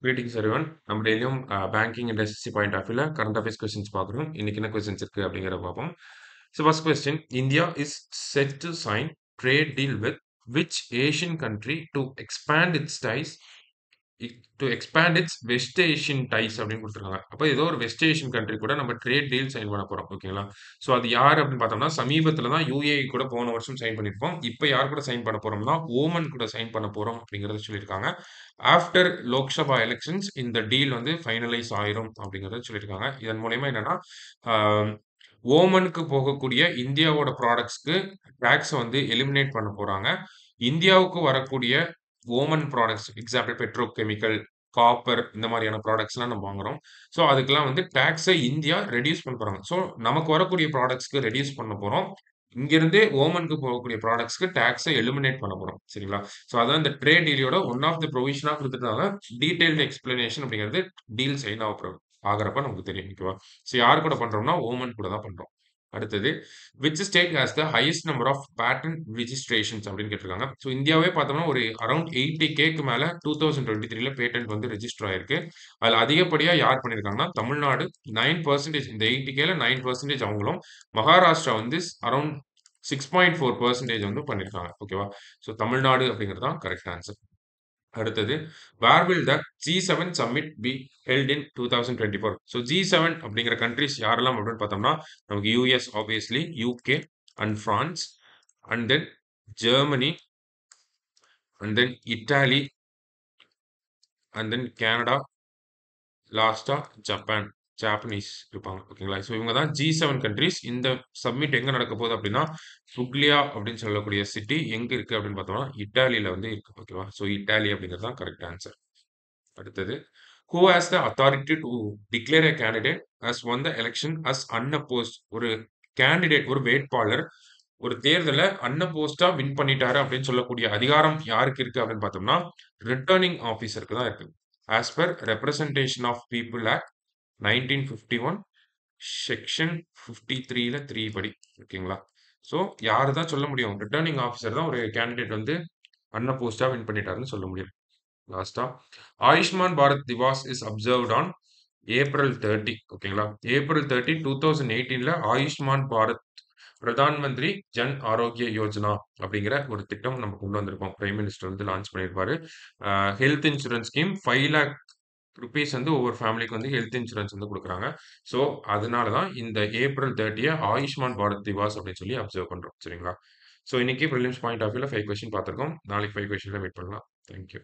Greetings everyone. நம்ம டெய்லியும் banking and SSC point of வியூல கரண்ட் அஃபேர்ஸ் கொஸ்டின்ஸ் பார்க்குறோம். இன்னைக்கு என்ன கொஸ்டின்ஸ் இருக்கு அப்படிங்கிறத பார்ப்போம். So first question, India is set to sign trade deal with which Asian country to expand its ties West Asian ties அப்படின்னு கொடுத்துருக்காங்க. அப்போ ஏதோ ஒரு வெஸ்ட் ஏஷியன் கண்ட்ரி கூட நம்ம ட்ரேட் டீல் சைன் பண்ண போறோம். ஓகேங்களா? ஸோ அது யார் அப்படின்னு பார்த்தோம்னா சமீபத்தில் தான் யுஏஇ கூட போன வருஷம் சைன் பண்ணியிருப்போம். இப்போ யார் கூட சைன் பண்ண போறோம்னா ஓமன் கூட சைன் பண்ண போறோம் அப்படிங்கிறத சொல்லியிருக்காங்க. ஆஃப்டர் லோக்சபா எலெக்ஷன்ஸ் இந்த டீல் வந்து ஃபைனலைஸ் ஆயிரும் அப்படிங்கிறத சொல்லியிருக்காங்க. இதன் மூலயமா என்னன்னா ஆஹ், ஓமனுக்கு போகக்கூடிய இந்தியாவோட ப்ராடக்ட்ஸ்க்கு டேக்ஸை வந்து எலிமினேட் பண்ண போறாங்க. இந்தியாவுக்கு வரக்கூடிய Oman products example Pedro chemical, copper இந்த மாதிரியான ப்ராடக்ட்ஸ்லாம் நம்ம வாங்குறோம். ஸோ அதுக்கெல்லாம் வந்து டேக்ஸை இந்தியா ரெடியூஸ் பண்ண போறாங்க. ஸோ நமக்கு வரக்கூடிய ப்ராடக்ட்ஸ்க்கு ரெடியூஸ் பண்ண போறோம். இங்கிருந்து ஓமனுக்கு போகக்கூடிய ப்ராடக்ட்ஸ்க்கு டேக்ஸை எலிமினேட் பண்ண போறோம். சரிங்களா? ஸோ அதான் இந்த ட்ரேட் டீலோட ஒன் ஆஃப் த ப்ரொவிஷனாக கொடுத்துருந்தாங்க. டீடைல்டு எக்ஸ்பிளனேஷன் அப்படிங்கிறது டீல் சைன் ஆகிறப்ப நமக்கு தெரியும். ஓகேவா? ஸோ யார் கூட பண்றோம்னா ஓமன் கூட தான் பண்றோம். அடுத்தது, which state has the highest number of patent registrations அப்படின்னு கேட்டிருக்காங்க. ஸோ இந்தியாவே பார்த்தோம்னா ஒரு அரௌண்ட் 80Kக்கு மேல 2023ல பேட்டன்ட் வந்து ரெஜிஸ்டர் ஆயிருக்கு. அதில் அதிகப்படியா யார் பண்ணியிருக்காங்கன்னா தமிழ்நாடு 9%. இந்த 80Kல 9% அவங்களும், மகாராஷ்டிரா வந்து அரௌண்ட் 6.4% வந்து பண்ணியிருக்காங்க. ஓகேவா? ஸோ தமிழ்நாடு அப்படிங்கிறது தான் கரெக்ட் ஆன்சர். அடுத்தது, where will the G7 summit be held in 2024? So G7 அப்படிங்கிற கண்ட்ரிஸ் யாரெல்லாம் அப்படின்னு பார்த்தோம்னா நமக்கு US obviously, UK and France, and then Germany, and then Italy, and then Canada, லாஸ்டா ஜப்பான், ஜாப்பனீஸ் இருப்பாங்க. ஓகேங்களா? ஸோ இவங்க தான் G7 கண்ட்ரிஸ். இந்த சப்மிட் எங்க நடக்க போகுது அப்படின்னா புக்லியா அப்படின்னு சொல்லக்கூடிய சிட்டி எங்க இருக்கு அப்படின்னு பார்த்தோம்னா இட்டாலியில வந்து இருக்கு. ஓகேவா? ஸோ இட்டாலி அப்படிங்கிறது தான் கரெக்ட் ஆன்சர். அடுத்தது, who has the authority to declare a candidate has won the election as unopposed? ஒரு கேண்டிடேட், ஒரு வேட்பாளர் ஒரு தேர்தலை அன்அப்போஸ்டா வின் பண்ணிட்டாரு அப்படின்னு சொல்லக்கூடிய அதிகாரம் யாருக்கு இருக்கு அப்படின்னு பார்த்தோம்னா ரிட்டர்னிங் ஆபீசருக்கு தான் இருக்கு. As per representation of people act 1951 section 53ல 3 படி. ஓகேங்களா? ஸோ யாரு தான் சொல்ல முடியும்? ரிட்டர்னிங் ஆபீசர் தான் ஒரு கேண்டிடேட் வந்து அன்அப்போஸ்டா வின் பண்ணிட்டாருன்னு சொல்ல முடியும். லாஸ்டா, Ayushman Bharat Diwas is observed on April 30. ஓகேங்களா? ஏப்ரல் 30 2018ல ஆயுஷ்மான் பாரத் பிரதான் மந்திரி ஜன் ஆரோக்கிய யோஜனா அப்படிங்கிற ஒரு திட்டம் நம்ம கொண்டு வந்திருக்கோம். பிரைம் மினிஸ்டர் வந்து லான்ச் பண்ணியிருப்பாரு. Health insurance scheme 5 lakh rupees வந்து ஒவ்வொரு ஃபேமிலிக்கு வந்து ஹெல்த் இன்சூரன்ஸ் வந்து கொடுக்குறாங்க. ஸோ அதனால தான் இந்த ஏப்ரல் 30 ஆயுஷ்மான் பாரத் திவாஸ் அப்படின்னு சொல்லி அப்சர்வ் பண்றோம். சரிங்களா? ஸோ இன்னைக்கு ப்ரிலிம்ஸ் பாயிண்ட் ஆஃப் வியூல 5 கொஸ்டின் பார்த்திருக்கோம். நாளைக்கு 5 கொஸ்டின்ல மீட் பண்ணலாம். தேங்க்யூ.